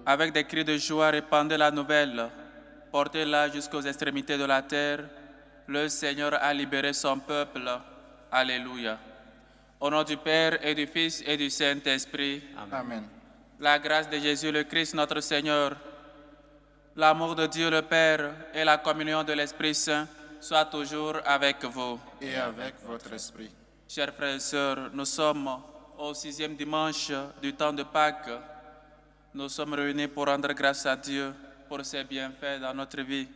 Avec des cris de joie, répandez la nouvelle. Portez-la jusqu'aux extrémités de la terre. Le Seigneur a libéré son peuple. Alléluia. Au nom du Père et du Fils et du Saint-Esprit. Amen. La grâce de Jésus le Christ notre Seigneur, l'amour de Dieu le Père et la communion de l'Esprit Saint soient toujours avec vous. Et avec votre esprit. Chers frères et sœurs, nous sommes au 6e dimanche du temps de Pâques. Nous sommes réunis pour rendre grâce à Dieu pour ses bienfaits dans notre vie,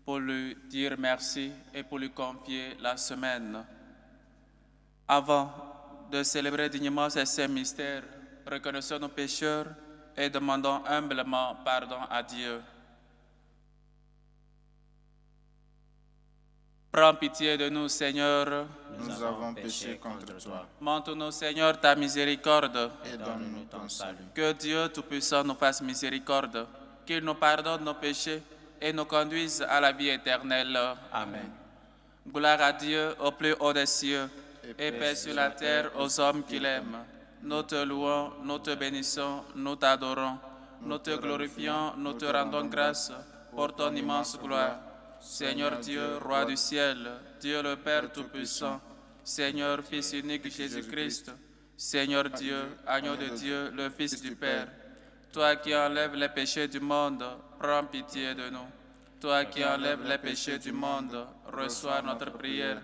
pour lui dire merci et pour lui confier la semaine. Avant de célébrer dignement ces saints mystères, reconnaissons nos pécheurs et demandons humblement pardon à Dieu. Prends pitié de nous, Seigneur. Nous avons péché contre toi. Montre-nous, Seigneur, ta miséricorde. Et donne-nous ton salut. Que Dieu Tout-Puissant nous fasse miséricorde, qu'il nous pardonne nos péchés et nous conduise à la vie éternelle. Amen. Gloire à Dieu au plus haut des cieux et paix sur la terre aux hommes qu'il aime. Nous te louons, nous te bénissons, nous t'adorons, nous te glorifions, nous te rendons grâce pour ton immense gloire. Seigneur Dieu, Roi du ciel, Dieu le Père Tout-Puissant, Seigneur Fils unique Jésus-Christ, Seigneur Dieu, Agneau de Dieu, le Fils du Père, toi qui enlèves les péchés du monde, prends pitié de nous. Toi qui enlèves les péchés du monde, reçois notre prière.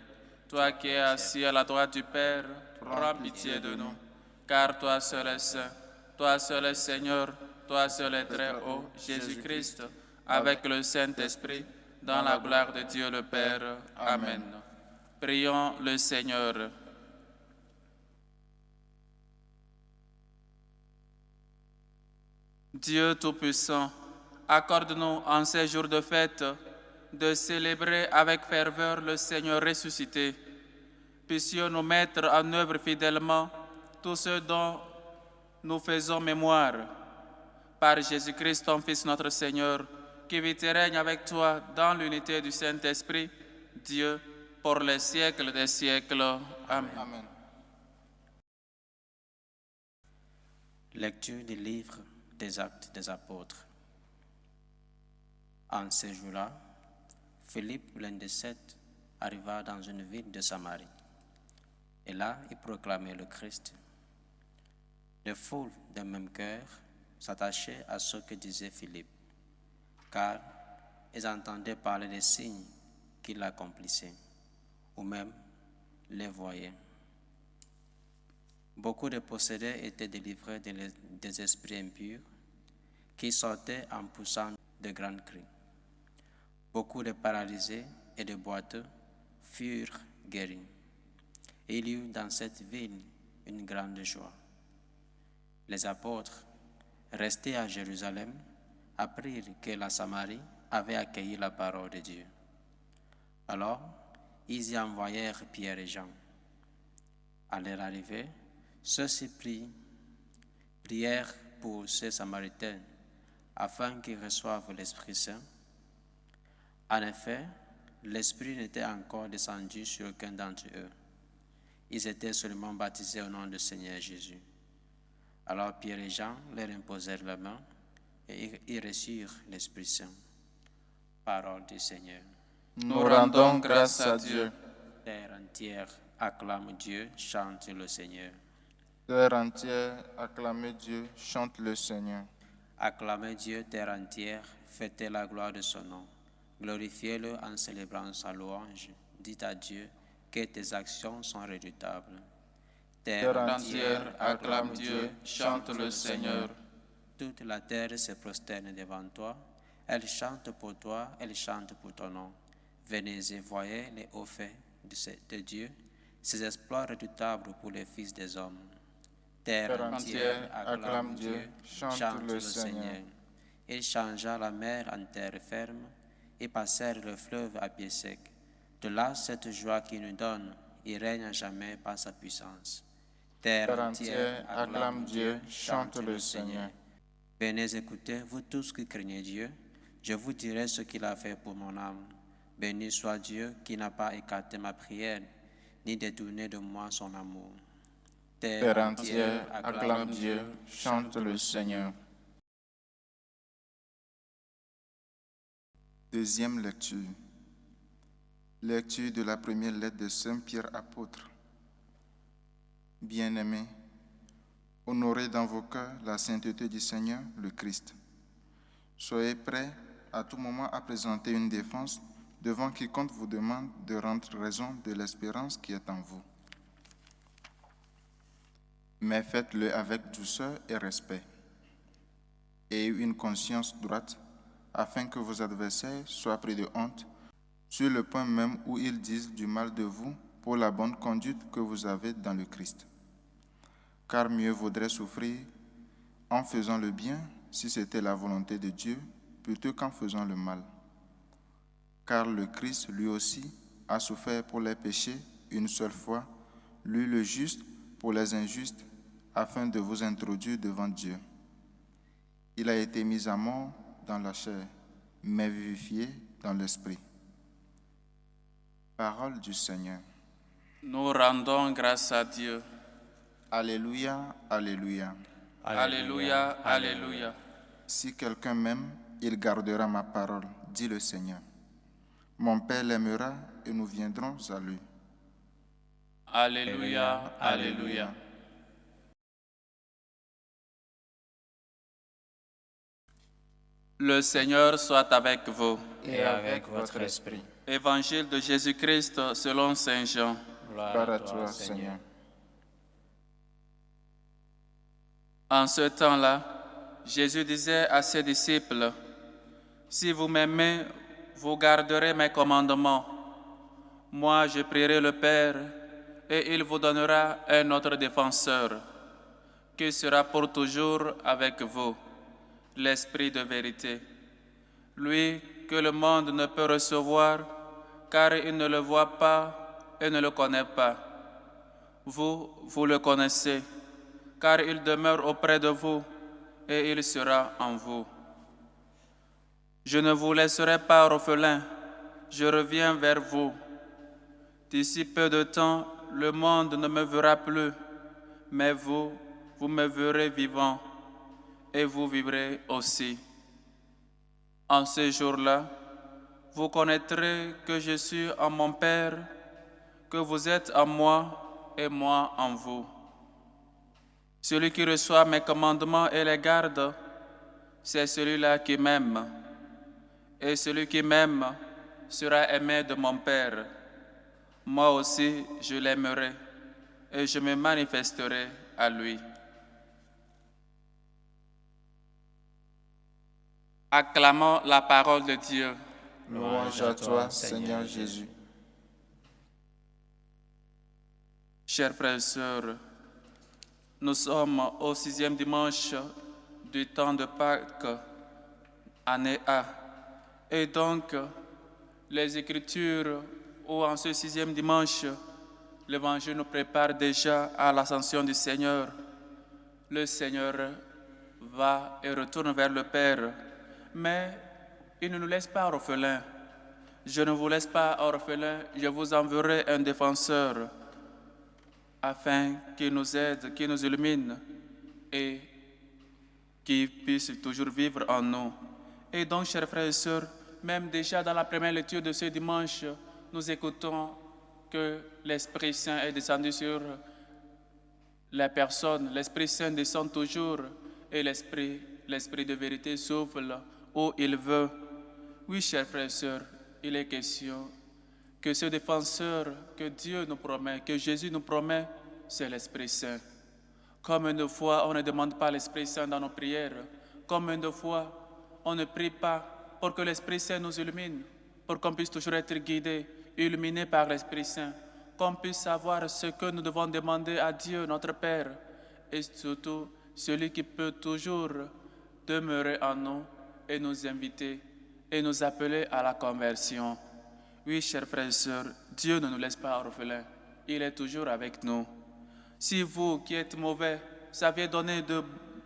Toi qui es assis à la droite du Père, prends pitié de nous. Car toi seul es saint, toi seul es Seigneur, toi seul es très haut, Jésus-Christ, avec le Saint-Esprit, dans la gloire de Dieu le Père. Amen. Prions le Seigneur. Dieu Tout-Puissant, accorde-nous en ces jours de fête de célébrer avec ferveur le Seigneur ressuscité. Puissions-nous mettre en œuvre fidèlement tout ce dont nous faisons mémoire. Par Jésus-Christ, ton Fils notre Seigneur, qui vit et règne avec toi dans l'unité du Saint-Esprit, Dieu, pour les siècles des siècles. Amen. Amen. Lecture du livre des Actes des Apôtres. En ces jours-là, Philippe, l'un des 7, arriva dans une ville de Samarie. Et là, il proclamait le Christ. Les foules d'un même cœur s'attachaient à ce que disait Philippe, car ils entendaient parler des signes qu'il accomplissait, ou même les voyaient. Beaucoup de possédés étaient délivrés des esprits impurs qui sortaient en poussant de grands cris. Beaucoup de paralysés et de boiteux furent guéris. Et il y eut dans cette ville une grande joie. Les apôtres, restés à Jérusalem, apprirent que la Samarie avait accueilli la parole de Dieu. Alors, ils y envoyèrent Pierre et Jean. À leur arrivée, ceux-ci prièrent pour ces Samaritains afin qu'ils reçoivent l'Esprit Saint. En effet, l'Esprit n'était encore descendu sur aucun d'entre eux. Ils étaient seulement baptisés au nom du Seigneur Jésus. Alors Pierre et Jean leur imposèrent la main et ils reçurent l'Esprit Saint. Parole du Seigneur. Nous rendons grâce à Dieu. Terre entière, acclame Dieu, chante le Seigneur. Terre entière, acclamez Dieu, chante le Seigneur. Acclamez Dieu, terre entière, fêtez la gloire de son nom. Glorifiez-le en célébrant sa louange. Dites à Dieu que tes actions sont redoutables. Terre entière, acclame Dieu, chante le Seigneur. Toute la terre se prosterne devant toi. Elle chante pour toi, elle chante pour ton nom. Venez et voyez les hauts faits de Dieu, ses exploits redoutables pour les fils des hommes. Terre entière, acclame Dieu, chante le Seigneur. Il changea la mer en terre ferme et passèrent le fleuve à pied sec. De là, cette joie qu'il nous donne, il règne à jamais par sa puissance. Terre entière, acclame Dieu, chante le Seigneur. Venez écouter, vous tous qui craignez Dieu, je vous dirai ce qu'il a fait pour mon âme. Béni soit Dieu qui n'a pas écarté ma prière, ni détourné de moi son amour. Terre entière, acclame Dieu, chante le Seigneur. Deuxième lecture. Lecture de la première lettre de Saint Pierre apôtre. Bien-aimés, honorez dans vos cœurs la sainteté du Seigneur, le Christ. Soyez prêts à tout moment à présenter une défense devant quiconque vous demande de rendre raison de l'espérance qui est en vous. Mais faites-le avec douceur et respect. Ayez une conscience droite, afin que vos adversaires soient pris de honte sur le point même où ils disent du mal de vous pour la bonne conduite que vous avez dans le Christ. Car mieux vaudrait souffrir en faisant le bien, si c'était la volonté de Dieu, plutôt qu'en faisant le mal. Car le Christ, lui aussi, a souffert pour les péchés une seule fois, lui le juste pour les injustes, afin de vous introduire devant Dieu. Il a été mis à mort dans la chair, mais vivifié dans l'esprit. Parole du Seigneur. Nous rendons grâce à Dieu. Alléluia, alléluia. Alléluia, alléluia. Si quelqu'un m'aime, il gardera ma parole, dit le Seigneur. Mon Père l'aimera et nous viendrons à lui. Alléluia, alléluia. Le Seigneur soit avec vous. Et avec votre esprit. Évangile de Jésus-Christ selon Saint Jean. Gloire à toi, Seigneur. En ce temps-là, Jésus disait à ses disciples, « Si vous m'aimez, vous garderez mes commandements. Moi, je prierai le Père, et il vous donnera un autre défenseur, qui sera pour toujours avec vous, l'Esprit de vérité. Lui que le monde ne peut recevoir, car il ne le voit pas et ne le connaît pas. Vous, vous le connaissez, car il demeure auprès de vous et il sera en vous. Je ne vous laisserai pas orphelins, je reviens vers vous. D'ici peu de temps, le monde ne me verra plus, mais vous, vous me verrez vivant, et vous vivrez aussi. En ce jour-là, vous connaîtrez que je suis en mon Père, que vous êtes en moi et moi en vous. Celui qui reçoit mes commandements et les garde, c'est celui-là qui m'aime. Et celui qui m'aime sera aimé de mon Père. Moi aussi, je l'aimerai et je me manifesterai à lui. Acclamons la parole de Dieu. Louange à toi, Seigneur Jésus. Chers frères et sœurs, nous sommes au 6e dimanche du temps de Pâques, année A. Et donc, les Écritures, où en ce 6e dimanche, l'Évangile nous prépare déjà à l'ascension du Seigneur. Le Seigneur va et retourne vers le Père, mais il ne nous laisse pas orphelins. Je ne vous laisse pas orphelins, je vous enverrai un défenseur, afin qu'il nous aide, qu'il nous illumine et qu'il puisse toujours vivre en nous. Et donc, chers frères et sœurs, même déjà dans la première lecture de ce dimanche, nous écoutons que l'Esprit Saint est descendu sur les personnes. L'Esprit Saint descend toujours et l'Esprit de vérité souffle où il veut. Oui, chers frères et sœurs, il est question que ce défenseur que Dieu nous promet, que Jésus nous promet, c'est l'Esprit Saint. Combien de fois on ne demande pas l'Esprit Saint dans nos prières? Combien de fois on ne prie pas pour que l'Esprit Saint nous illumine, pour qu'on puisse toujours être guidé, illuminé par l'Esprit Saint, qu'on puisse savoir ce que nous devons demander à Dieu, notre Père, et surtout celui qui peut toujours demeurer en nous et nous inviter et nous appeler à la conversion. Oui, chers frères et sœurs, Dieu ne nous laisse pas orphelins. Il est toujours avec nous. Si vous qui êtes mauvais saviez donner de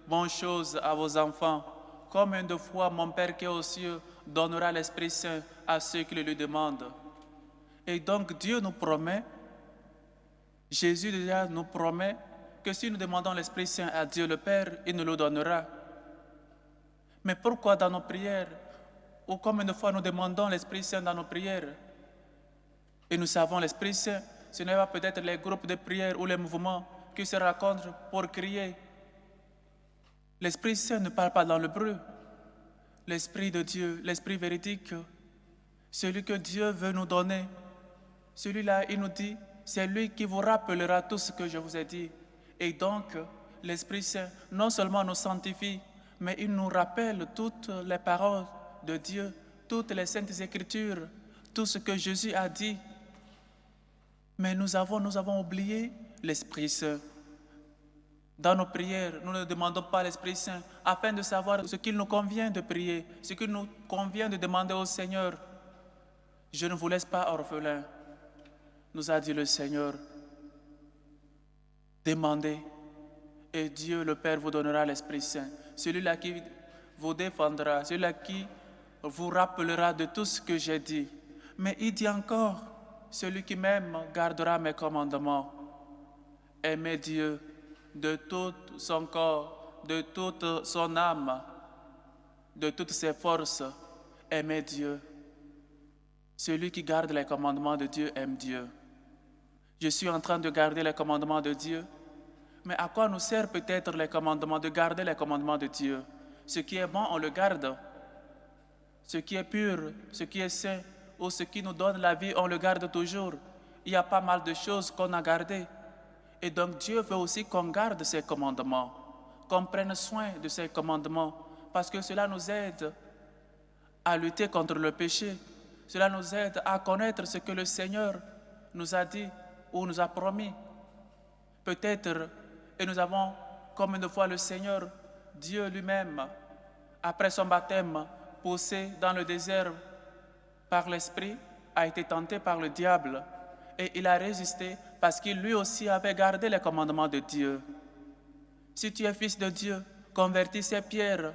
bonnes choses à vos enfants, combien de fois mon Père qui est aux cieux donnera l'Esprit Saint à ceux qui le lui demandent? Et donc Dieu nous promet, Jésus déjà nous promet que si nous demandons l'Esprit Saint à Dieu le Père, il nous le donnera. Mais pourquoi dans nos prières, Ou combien de fois nous demandons l'Esprit Saint dans nos prières et nous savons l'Esprit Saint, ce n'est pas peut-être les groupes de prière ou les mouvements qui se rencontrent pour crier. L'Esprit Saint ne parle pas dans le bruit. L'Esprit de Dieu, l'Esprit véridique, celui que Dieu veut nous donner, celui-là, il nous dit, c'est lui qui vous rappellera tout ce que je vous ai dit. Et donc, l'Esprit Saint non seulement nous sanctifie, mais il nous rappelle toutes les paroles de Dieu, toutes les saintes Écritures, tout ce que Jésus a dit. Mais nous avons oublié l'Esprit Saint. Dans nos prières, nous ne demandons pas l'Esprit Saint afin de savoir ce qu'il nous convient de prier, ce qu'il nous convient de demander au Seigneur. Je ne vous laisse pas orphelins, nous a dit le Seigneur. Demandez et Dieu le Père vous donnera l'Esprit Saint, celui-là qui vous défendra, celui-là qui vous rappellera de tout ce que j'ai dit. Mais il dit encore, celui qui m'aime gardera mes commandements. Aimez Dieu de tout son corps, de toute son âme, de toutes ses forces. Aimez Dieu. Celui qui garde les commandements de Dieu aime Dieu. Je suis en train de garder les commandements de Dieu. Mais à quoi nous sert peut-être les commandements, de garder les commandements de Dieu? Ce qui est bon, on le garde. Ce qui est pur, ce qui est saint, ou ce qui nous donne la vie, on le garde toujours. Il y a pas mal de choses qu'on a gardées. Et donc Dieu veut aussi qu'on garde ses commandements, qu'on prenne soin de ses commandements, parce que cela nous aide à lutter contre le péché. Cela nous aide à connaître ce que le Seigneur nous a dit ou nous a promis. Peut-être, et nous avons, comme une fois le Seigneur, Dieu lui-même, après son baptême, poussé dans le désert par l'Esprit, a été tenté par le diable. Et il a résisté parce qu'il lui aussi avait gardé les commandements de Dieu. Si tu es fils de Dieu, convertis ces pierres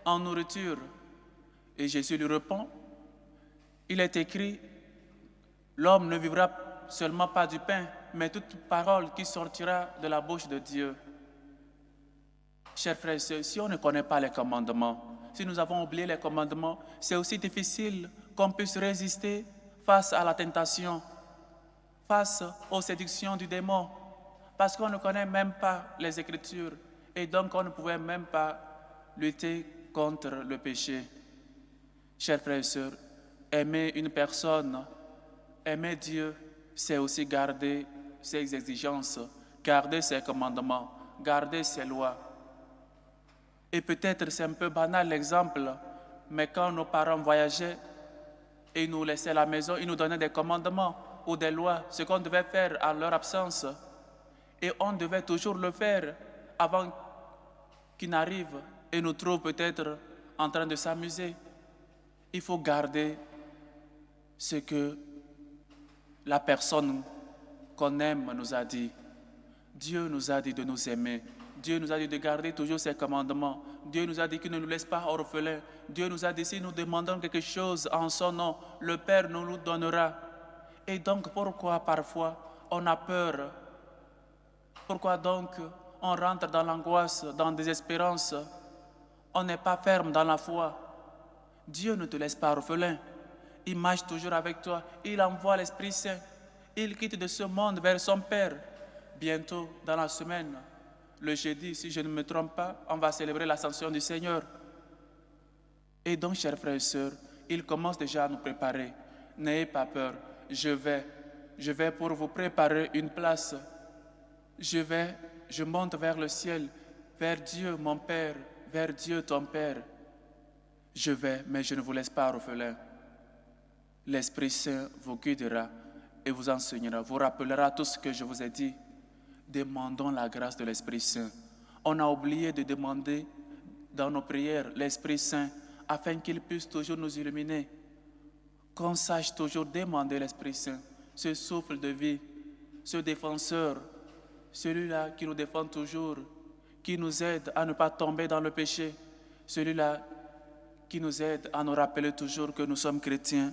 en nourriture. Et Jésus lui répond, il est écrit, l'homme ne vivra seulement pas du pain, mais toute parole qui sortira de la bouche de Dieu. Chers frères et sœurs, si on ne connaît pas les commandements, si nous avons oublié les commandements, c'est aussi difficile qu'on puisse résister face à la tentation, face aux séductions du démon, parce qu'on ne connaît même pas les Écritures et donc on ne pouvait même pas lutter contre le péché. Chers frères et sœurs, aimer une personne, aimer Dieu, c'est aussi garder ses exigences, garder ses commandements, garder ses lois. Et peut-être c'est un peu banal l'exemple, mais quand nos parents voyageaient et nous laissaient à la maison, ils nous donnaient des commandements ou des lois, ce qu'on devait faire à leur absence. Et on devait toujours le faire avant qu'ils n'arrivent et nous trouvent peut-être en train de s'amuser. Il faut garder ce que la personne qu'on aime nous a dit. Dieu nous a dit de nous aimer. Dieu nous a dit de garder toujours ses commandements. Dieu nous a dit qu'il ne nous laisse pas orphelins. Dieu nous a dit si nous demandons quelque chose en son nom, le Père nous le donnera. Et donc pourquoi parfois on a peur? Pourquoi donc on rentre dans l'angoisse, dans la désespérance? On n'est pas ferme dans la foi. Dieu ne te laisse pas orphelin. Il marche toujours avec toi. Il envoie l'Esprit Saint. Il quitte de ce monde vers son Père. Bientôt, dans la semaine, le jeudi, si je ne me trompe pas, on va célébrer l'ascension du Seigneur. Et donc, chers frères et sœurs, il commence déjà à nous préparer. N'ayez pas peur. Je vais pour vous préparer une place. Je monte vers le ciel, vers Dieu mon Père, vers Dieu ton Père. Je vais, mais je ne vous laisse pas orphelin. L'Esprit Saint vous guidera et vous enseignera, vous rappellera tout ce que je vous ai dit. Demandons la grâce de l'Esprit Saint. On a oublié de demander dans nos prières l'Esprit Saint afin qu'il puisse toujours nous illuminer. Qu'on sache toujours demander l'Esprit Saint, ce souffle de vie, ce défenseur, celui-là qui nous défend toujours, qui nous aide à ne pas tomber dans le péché, celui-là qui nous aide à nous rappeler toujours que nous sommes chrétiens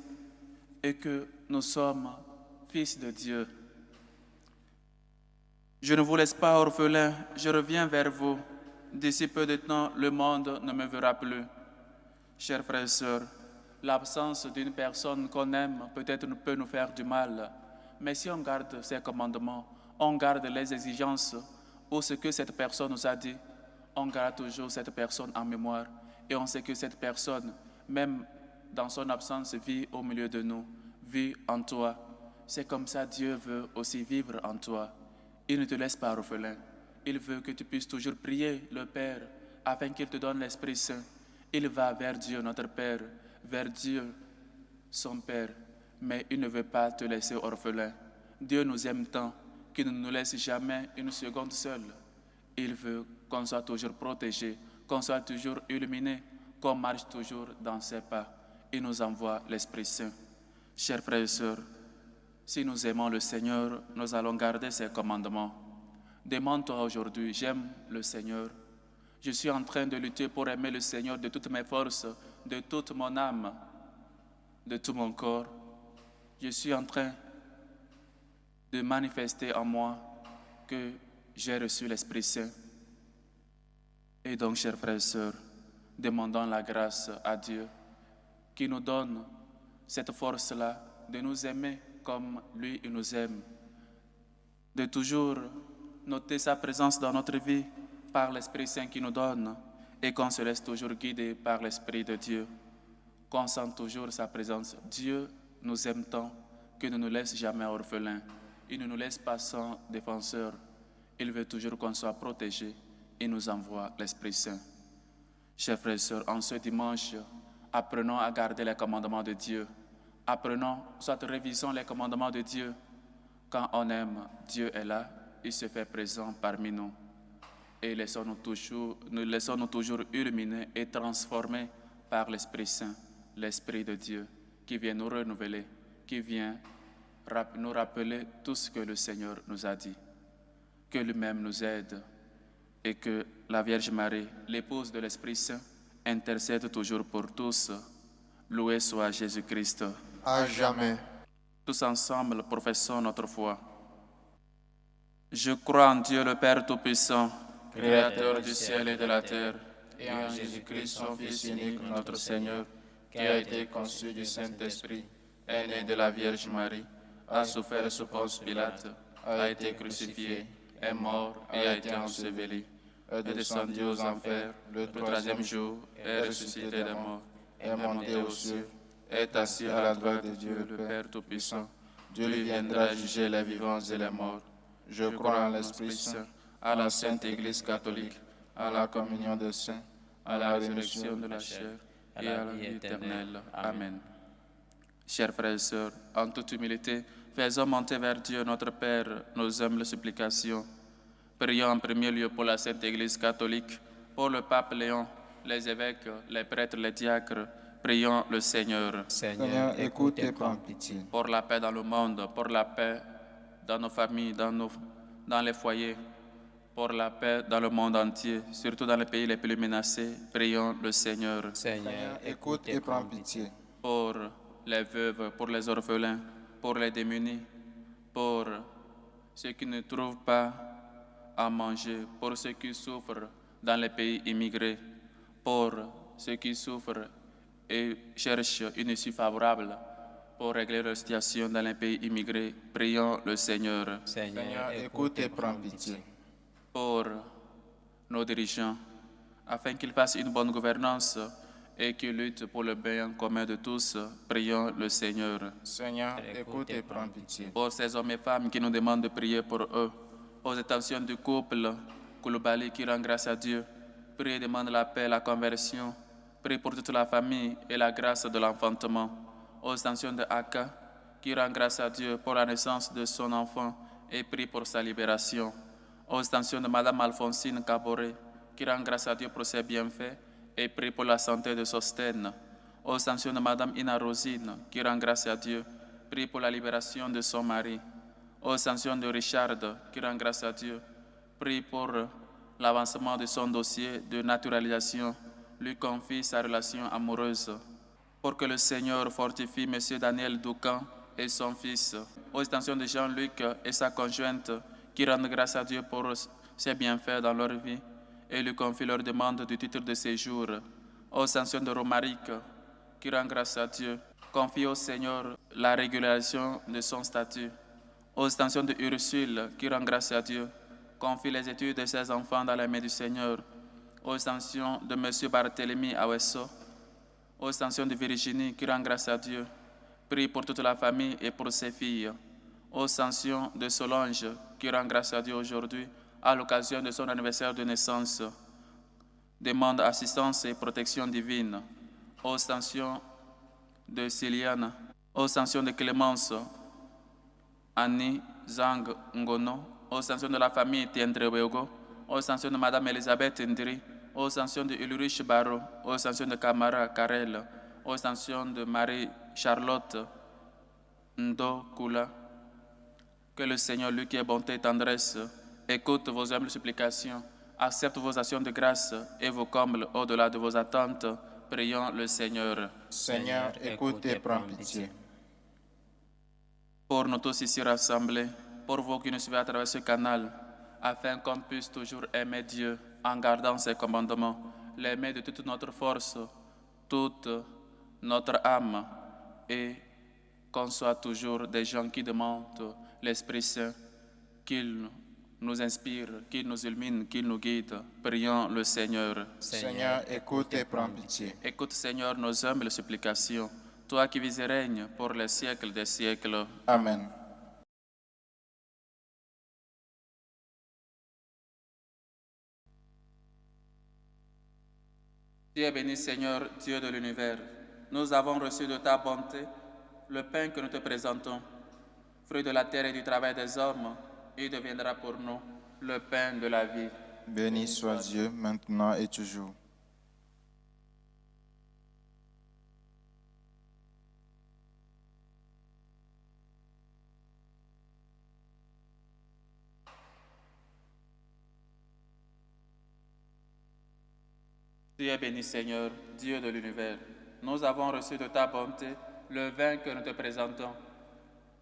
et que nous sommes fils de Dieu. Je ne vous laisse pas orphelin, je reviens vers vous. D'ici peu de temps, le monde ne me verra plus. Chers frères et sœurs, L'absence d'une personne qu'on aime peut-être peut nous faire du mal. Mais si on garde ses commandements, on garde les exigences ou ce que cette personne nous a dit, on garde toujours cette personne en mémoire. Et on sait que cette personne, même dans son absence, vit au milieu de nous, vit en toi. C'est comme ça Dieu veut aussi vivre en toi. Il ne te laisse pas orphelin. Il veut que tu puisses toujours prier le Père afin qu'il te donne l'Esprit Saint. Il va vers Dieu notre Père, vers Dieu son Père, mais il ne veut pas te laisser orphelin. Dieu nous aime tant qu'il ne nous laisse jamais une seconde seule. Il veut qu'on soit toujours protégé, qu'on soit toujours illuminé, qu'on marche toujours dans ses pas. Il nous envoie l'Esprit Saint. Chers frères et sœurs, si nous aimons le Seigneur, nous allons garder ses commandements. Demande-toi aujourd'hui, j'aime le Seigneur. Je suis en train de lutter pour aimer le Seigneur de toutes mes forces, de toute mon âme, de tout mon corps. Je suis en train de manifester en moi que j'ai reçu l'Esprit Saint. Et donc, chers frères et sœurs, demandons la grâce à Dieu qui nous donne cette force-là de nous aimer comme lui, il nous aime, de toujours noter sa présence dans notre vie par l'Esprit Saint qui nous donne et qu'on se laisse toujours guider par l'Esprit de Dieu, qu'on sente toujours sa présence. Dieu nous aime tant qu'il ne nous laisse jamais orphelins. Il ne nous laisse pas sans défenseur. Il veut toujours qu'on soit protégé. Il nous envoie l'Esprit Saint. Chers frères et sœurs, en ce dimanche, apprenons à garder les commandements de Dieu. Apprenons, soit révisons les commandements de Dieu. Quand on aime, Dieu est là, il se fait présent parmi nous. Et nous laissons-nous toujours illuminer et transformer par l'Esprit Saint, l'Esprit de Dieu, qui vient nous renouveler, qui vient nous rappeler tout ce que le Seigneur nous a dit. Que lui-même nous aide et que la Vierge Marie, l'épouse de l'Esprit Saint, intercède toujours pour tous. Loué soit Jésus-Christ. À jamais. Tous ensemble, professons notre foi. Je crois en Dieu le Père Tout-Puissant, Créateur du ciel et de la terre, et en Jésus-Christ, son Fils unique, notre Seigneur, qui a été conçu du Saint-Esprit, est né de la Vierge Marie, a souffert sous Ponce Pilate, a été crucifié, est mort et a été enseveli, est descendu aux enfers, le troisième jour est ressuscité des morts, est monté aux cieux, est assis à la droite de Dieu, le Père Tout-Puissant. Dieu lui viendra juger les vivants et les morts. Je crois en l'Esprit Saint, à la Sainte Église catholique, à la communion des saints, à la résurrection de la chair et à la vie éternelle. Amen. Chers frères et sœurs, en toute humilité, faisons monter vers Dieu notre Père nos humbles supplications. Prions en premier lieu pour la Sainte Église catholique, pour le pape Léon, les évêques, les prêtres, les diacres. Prions le Seigneur. Seigneur, écoute et prends pitié. Pour la paix dans le monde, pour la paix dans nos familles, dans les foyers, pour la paix dans le monde entier, surtout dans les pays les plus menacés. Prions le Seigneur. Seigneur, écoute et prends pitié. Pour les veuves, pour les orphelins, pour les démunis, pour ceux qui ne trouvent pas à manger, pour ceux qui souffrent dans les pays immigrés, pour ceux qui souffrent et cherchent une issue favorable pour régler leur situation dans les pays immigrés. Prions le Seigneur. Seigneur, écoute et prends pitié. Pour nos dirigeants, afin qu'ils fassent une bonne gouvernance et qu'ils luttent pour le bien commun de tous, prions le Seigneur. Seigneur, écoute et prends pitié. Pour ces hommes et femmes qui nous demandent de prier pour eux, aux intentions du couple Koulibaly qui rend grâce à Dieu, prie et demande la paix, la conversion, prie pour toute la famille et la grâce de l'enfantement. Aux intentions de Aka qui rend grâce à Dieu pour la naissance de son enfant et prie pour sa libération. Aux intentions de Madame Alphonsine Caboret qui rend grâce à Dieu pour ses bienfaits et prie pour la santé de Sostène. Aux intentions de Madame Ina Rosine qui rend grâce à Dieu, prie pour la libération de son mari. Aux intentions de Richard qui rend grâce à Dieu, prie pour l'avancement de son dossier de naturalisation, lui confie sa relation amoureuse. Pour que le Seigneur fortifie M. Daniel Doucan et son fils. Aux intentions de Jean-Luc et sa conjointe qui rendent grâce à Dieu pour ses bienfaits dans leur vie et lui confie leur demande du titre de séjour. Aux intentions de Romaric qui rend grâce à Dieu. Confie au Seigneur la régulation de son statut. Aux extensions de Ursule, qui rend grâce à Dieu. Confie les études de ses enfants dans les mains du Seigneur. Aux extensions de M. Barthélemy Awesso. Aux extensions de Virginie, qui rend grâce à Dieu. Prie pour toute la famille et pour ses filles. Aux extensions de Solange, qui rend grâce à Dieu aujourd'hui à l'occasion de son anniversaire de naissance. Demande assistance et protection divine. Aux extensions de Céliane. Aux extensions de Clémence, Annie Zhang Ngono. Aux extensions de la famille Tiendrewego. Aux extensions de Madame Elisabeth Ndri. Aux extensions de Ulrich Barreau. Aux extensions de Camara Karel. Aux extensions de Marie-Charlotte Ndo Kula. Que le Seigneur, lui qui est bonté et tendresse, écoute vos humbles supplications, accepte vos actions de grâce et vous comble au-delà de vos attentes. Prions le Seigneur. Seigneur, écoute et prends pitié. Pour nous tous ici rassemblés, pour vous qui nous suivez à travers ce canal, afin qu'on puisse toujours aimer Dieu en gardant ses commandements, l'aimer de toute notre force, toute notre âme, et qu'on soit toujours des gens qui demandent l'Esprit Saint, qu'il nous inspire, qu'il nous illumine, qu'il nous guide. Prions le Seigneur. Seigneur, écoute et prends pitié. Écoute, Seigneur, nos humbles supplications, toi qui vis et règnes pour les siècles des siècles. Amen. Dieu est béni, Seigneur, Dieu de l'univers. Nous avons reçu de ta bonté le pain que nous te présentons. Fruit de la terre et du travail des hommes, il deviendra pour nous le pain de la vie. Béni soit Dieu, maintenant et toujours. Dieu est béni, Seigneur, Dieu de l'univers. Nous avons reçu de ta bonté le vin que nous te présentons.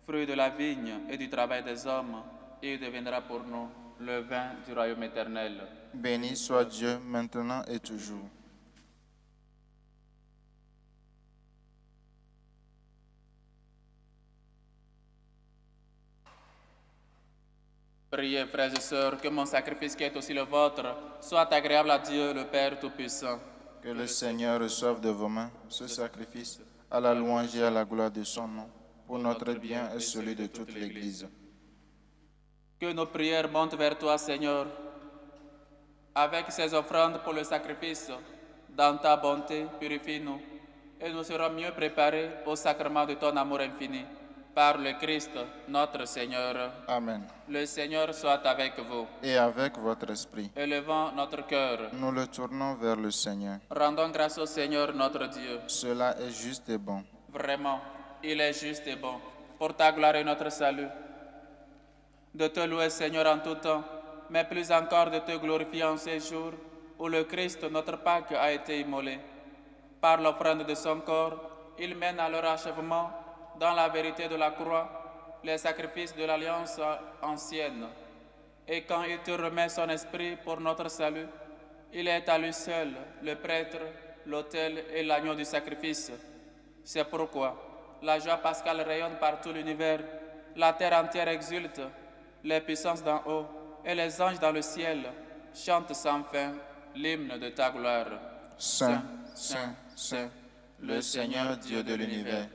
Fruit de la vigne et du travail des hommes, il deviendra pour nous le vin du royaume éternel. Béni soit Dieu, maintenant et toujours. Priez, frères et sœurs, que mon sacrifice qui est aussi le vôtre soit agréable à Dieu, le Père Tout-Puissant. Que le Seigneur reçoive de vos mains ce sacrifice à la louange et à la gloire de son nom, pour notre bien et celui de toute l'Église. Que nos prières montent vers toi, Seigneur, avec ces offrandes pour le sacrifice. Dans ta bonté, purifie-nous, et nous serons mieux préparés au sacrement de ton amour infini. Par le Christ, notre Seigneur. Amen. Le Seigneur soit avec vous. Et avec votre esprit. Élevons notre cœur. Nous le tournons vers le Seigneur. Rendons grâce au Seigneur notre Dieu. Cela est juste et bon. Vraiment, il est juste et bon, pour ta gloire et notre salut. De te louer, Seigneur, en tout temps, mais plus encore de te glorifier en ces jours où le Christ, notre Pâque, a été immolé. Par l'offrande de son corps, il mène à leur achèvement, dans la vérité de la croix, les sacrifices de l'alliance ancienne. Et quand il te remet son esprit pour notre salut, il est à lui seul le prêtre, l'autel et l'agneau du sacrifice. C'est pourquoi la joie pascale rayonne par tout l'univers, la terre entière exulte, les puissances d'en haut et les anges dans le ciel chantent sans fin l'hymne de ta gloire. Saint, Saint, Saint, le Seigneur Dieu de l'univers.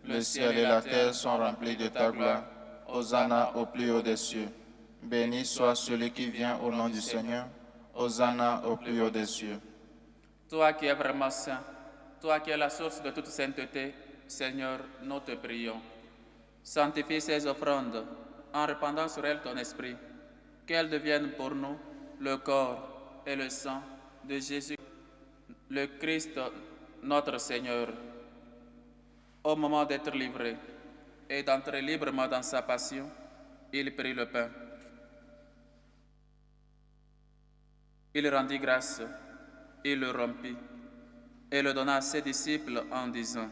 Le ciel et la terre sont remplis de ta gloire. Hosanna au plus haut des cieux. Béni soit celui qui vient au nom du Seigneur. Hosanna au plus haut des cieux. Toi qui es vraiment saint, toi qui es la source de toute sainteté, Seigneur, nous te prions. Sanctifie ces offrandes en répandant sur elles ton esprit, qu'elles deviennent pour nous le corps et le sang de Jésus, le Christ, notre Seigneur. Au moment d'être livré et d'entrer librement dans sa passion, il prit le pain. Il rendit grâce, il le rompit et le donna à ses disciples en disant: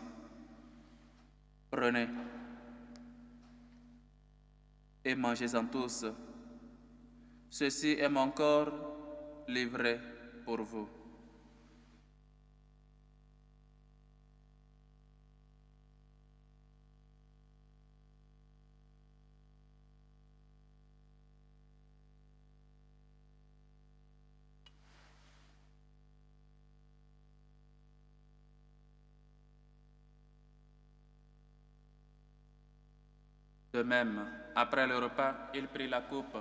Prenez et mangez-en tous. Ceci est mon corps livré pour vous. De même, après le repas, il prit la coupe.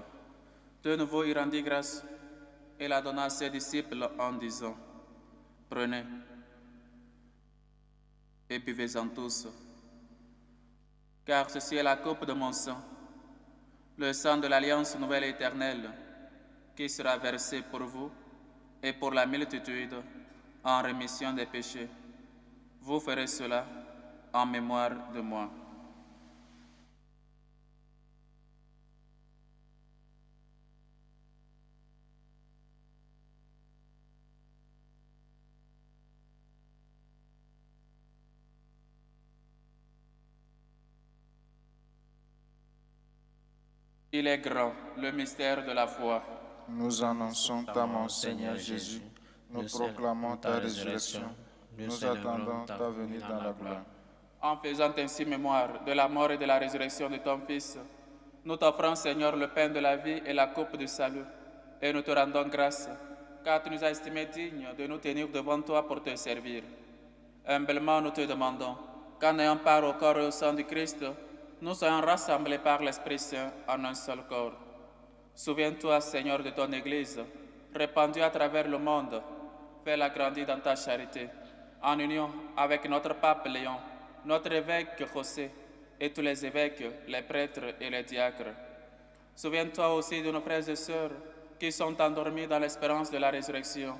De nouveau, il rendit grâce et la donna à ses disciples en disant, « Prenez et buvez-en tous, car ceci est la coupe de mon sang, le sang de l'alliance nouvelle et éternelle, qui sera versé pour vous et pour la multitude en rémission des péchés. Vous ferez cela en mémoire de moi. » Il est grand, le mystère de la foi. Nous annonçons ta mort, Seigneur Jésus. Nous proclamons ta résurrection. Nous attendons ta venue dans la gloire. En faisant ainsi mémoire de la mort et de la résurrection de ton Fils, nous t'offrons, Seigneur, le pain de la vie et la coupe du salut, et nous te rendons grâce, car tu nous as estimés dignes de nous tenir devant toi pour te servir. Humblement, nous te demandons qu'en ayant part au corps et au sang du Christ, nous soyons rassemblés par l'Esprit Saint en un seul corps. Souviens-toi, Seigneur, de ton Église, répandue à travers le monde. Fais-la grandir dans ta charité, en union avec notre pape Léon, notre évêque José et tous les évêques, les prêtres et les diacres. Souviens-toi aussi de nos frères et sœurs qui sont endormis dans l'espérance de la résurrection.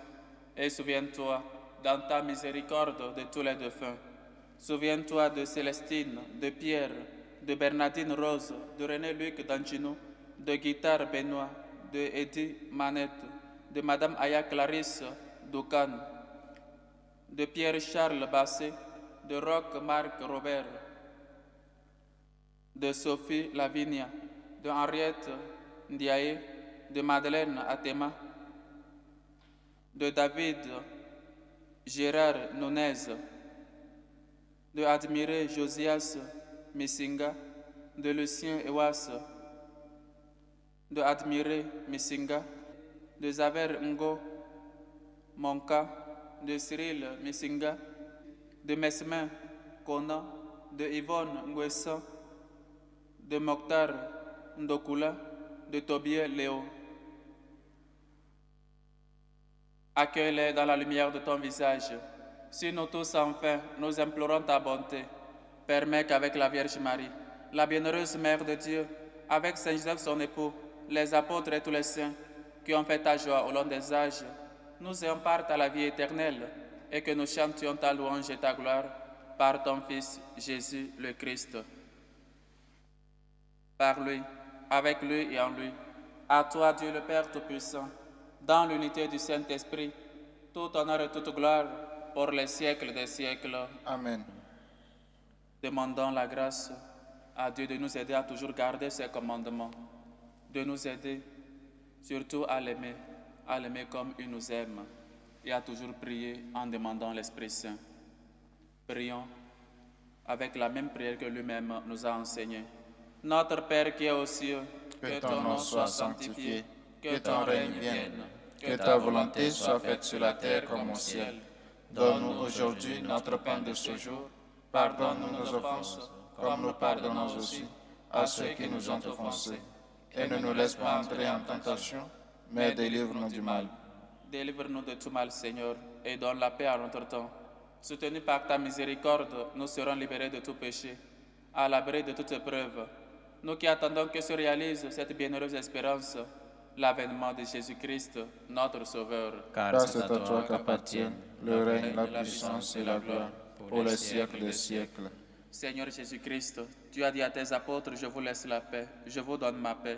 Et souviens-toi, dans ta miséricorde, de tous les défunts. Souviens-toi de Célestine, de Pierre, de Bernardine Rose, de René-Luc d'Angino, de Guitare Benoît, de Eddie Manette, de Madame Aya Clarisse Doucan, de Pierre-Charles Basset, de Roch Marc Robert, de Sophie Lavinia, de Henriette Ndiaye, de Madeleine Atema, de David Gérard Nunez, de Admiré Josias Missinga, de Lucien Ewas, de Admiré Missinga, de Zaver Ngo Monka, de Cyril Missinga, de Mesmin Kona, de Yvonne Nguessa, de Mokhtar Ndokula, de Tobie Léo. Accueille-les dans la lumière de ton visage. Si nous tous enfin, nous implorons ta bonté, permets qu'avec la Vierge Marie, la bienheureuse Mère de Dieu, avec Saint Joseph son époux, les apôtres et tous les saints qui ont fait ta joie au long des âges, nous ayons part à la vie éternelle et que nous chantions ta louange et ta gloire par ton Fils Jésus le Christ. Par lui, avec lui et en lui, à toi Dieu le Père Tout-Puissant, dans l'unité du Saint-Esprit, tout honneur et toute gloire pour les siècles des siècles. Amen. Demandons la grâce à Dieu de nous aider à toujours garder ses commandements, de nous aider surtout à l'aimer comme il nous aime et à toujours prier en demandant l'Esprit Saint. Prions avec la même prière que lui-même nous a enseignée. Notre Père qui est aux cieux, Que ton nom soit sanctifié, que ton règne vienne, que ta volonté soit faite sur la terre comme au ciel. Donne-nous aujourd'hui notre pain de ce jour. Pardonne-nous nos offenses, comme nous pardonnons aussi à ceux qui nous ont offensés. Et ne nous laisse pas entrer en tentation, mais délivre-nous du mal. Délivre-nous de tout mal, Seigneur, et donne la paix à notre temps. Soutenus par ta miséricorde, nous serons libérés de tout péché, à l'abri de toute épreuve. Nous qui attendons que se réalise cette bienheureuse espérance, l'avènement de Jésus-Christ, notre Sauveur. Car c'est à toi qu'appartiennent le règne, la puissance et la gloire, pour les siècles des siècles. Seigneur Jésus-Christ, tu as dit à tes apôtres, je vous laisse la paix, je vous donne ma paix.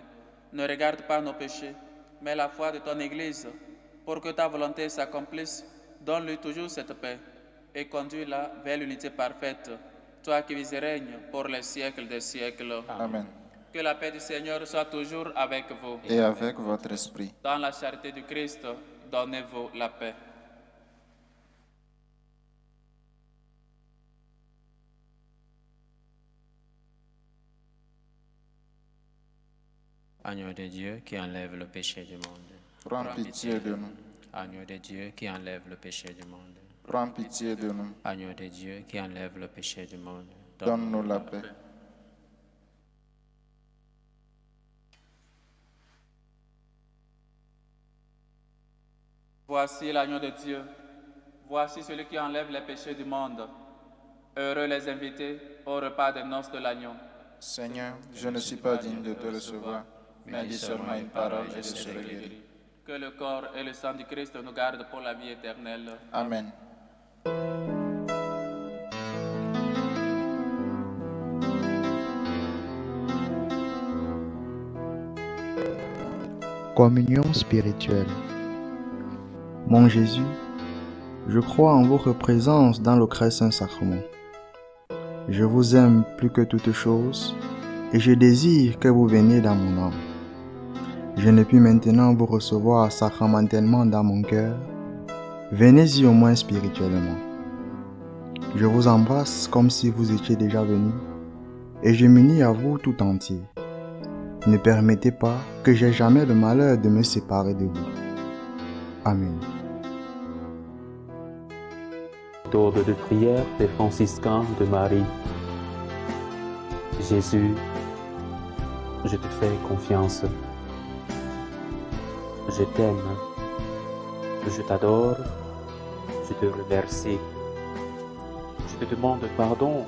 Ne regarde pas nos péchés, mais la foi de ton Église. Pour que ta volonté s'accomplisse, donne-lui toujours cette paix et conduis-la vers l'unité parfaite, toi qui vis et règnes pour les siècles des siècles. Amen. Que la paix du Seigneur soit toujours avec vous. Et avec votre esprit. Dans la charité du Christ, donnez-vous la paix. Agneau de Dieu qui enlève le péché du monde. Prends pitié de nous. Agneau de Dieu qui enlève le péché du monde. Prends pitié de nous. Agneau de Dieu qui enlève le péché du monde. Donne-nous la paix. Voici l'agneau de Dieu. Voici celui qui enlève les péchés du monde. Heureux les invités au repas des noces de l'agneau. Seigneur, je ne suis pas digne de te recevoir, mais dis seulement une parole et je serai guéri. Que le corps et le sang du Christ nous gardent pour la vie éternelle. Amen. Communion spirituelle. Mon Jésus, je crois en votre présence dans le très saint sacrement. Je vous aime plus que toute chose et je désire que vous veniez dans mon âme. Je ne puis maintenant vous recevoir sacramentellement dans mon cœur. Venez-y au moins spirituellement. Je vous embrasse comme si vous étiez déjà venu et je m'unis à vous tout entier. Ne permettez pas que j'aie jamais le malheur de me séparer de vous. Amen. Méthode de prière des franciscains de Marie. Jésus, je te fais confiance. Je t'aime. Je t'adore. Je te remercie. Je te demande pardon.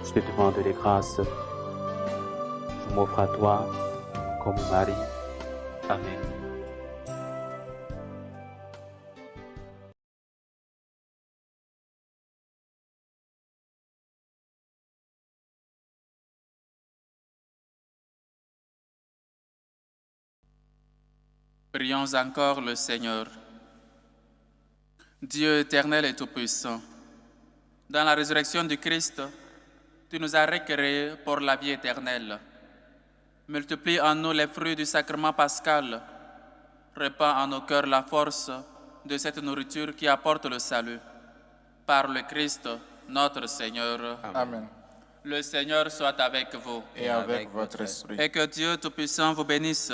Je te demande les grâces. Je m'offre à toi comme Marie. Amen. Prions encore le Seigneur. Dieu éternel et tout-puissant, dans la résurrection du Christ, tu nous as recréés pour la vie éternelle. Multiplie en nous les fruits du sacrement pascal. Répands en nos cœurs la force de cette nourriture qui apporte le salut. Par le Christ, notre Seigneur. Amen. Le Seigneur soit avec vous. Et avec votre esprit. Et que Dieu Tout-Puissant vous bénisse,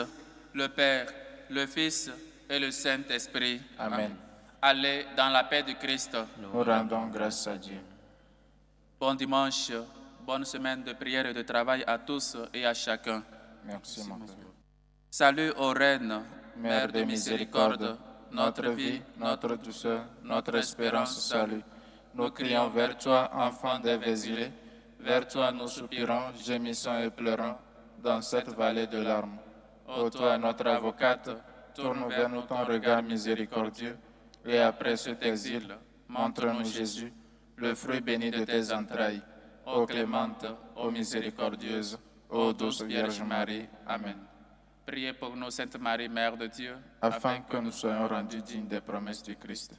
le Père, le Fils et le Saint-Esprit. Amen. Allez dans la paix du Christ. Nous rendons grâce à Dieu. Bon dimanche, bonne semaine de prière et de travail à tous et à chacun. Merci, mon Père. Salut aux reines, Mère de miséricorde, notre vie, notre douceur, notre espérance, salut. Nous crions vers toi, enfant des exilés. Vers toi nous soupirons, gémissons et pleurons dans cette vallée de larmes. Ô toi, notre avocate, tourne vers nous ton regard miséricordieux, et après cet exil, montre-nous Jésus, le fruit béni de tes entrailles. Ô clémente, ô miséricordieuse, ô douce Vierge Marie. Amen. Priez pour nous, Sainte Marie, Mère de Dieu, Afin que nous soyons rendus dignes des promesses du Christ.